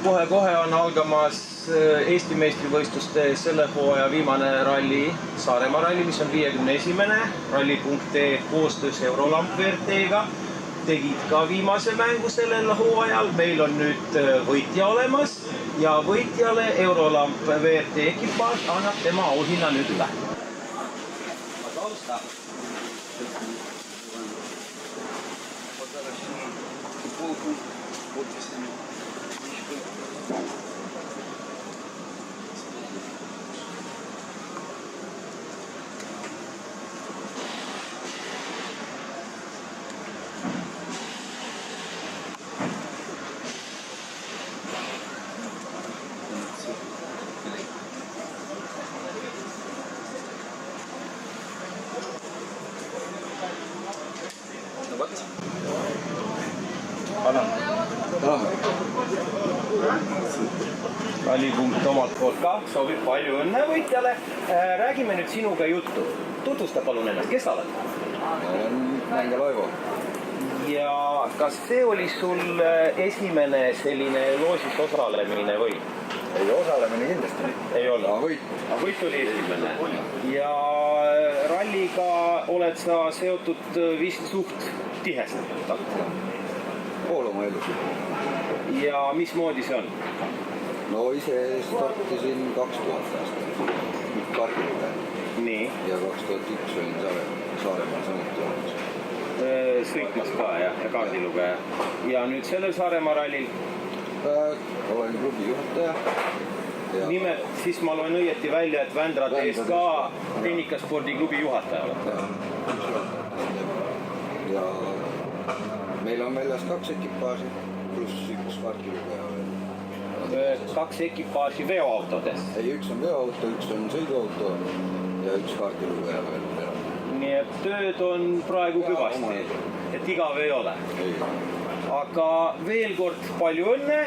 Kohe-kohe on algamas Eesti meistrivõistluste selle hooaja viimane ralli, Saaremaa ralli, mis on 51. Ralli.ee koostöös Eurolamp VRT-ga. Tegid ka viimase mängu sellel hooajal. Meil on nüüd võitja olemas ja võitjale Eurolamp VRT ekipaaž annab tema auhinna nüüd üle. Pожалуйста. Rallipunkt omalt poolt ka, soovib palju õnne võitjale. Räägime nüüd sinuga juttu. Tutvusta palun ennast, kes sa oled? Olen Mängel Aivo. Ja kas see oli sul esimene selline loosis osalemine või? Ei osalemine kindlasti. Ei ole. Aga võit oli esimene. Ja ralliga oled sa seotud vist suht tihest? Pool oma elus. Ja mismoodi see on? No ise startisin 2000 aastal. Kardiluga. Nii. Ja 2001 olin Saaremaal samuti olemas. Sõitmas ka ja kaardiluga. Ja nüüd sellel Saaremaa rallil? Olen klubi juhataja. Nimelt, siis ma loen õieti välja, et Vändrade eest ka tehnikaspordiklubi juhataja olete. Ja meil on väljas 2 ekipaaži, pluss 1 kaardiluga. 2 ekipaaži veoautodes? Ei, 1 on veoauto, 1 on sõiduauto ja 1 kaardiluga veel. Nii et tööd on praegu kõvasti, et igav ei ole. Ei. Aga veel kord palju õnne.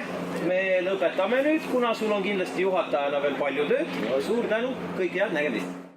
Me lõpetame nüüd, kuna sul on kindlasti juhatajana veel palju tööd. Suur tänu, kõike head nägemist!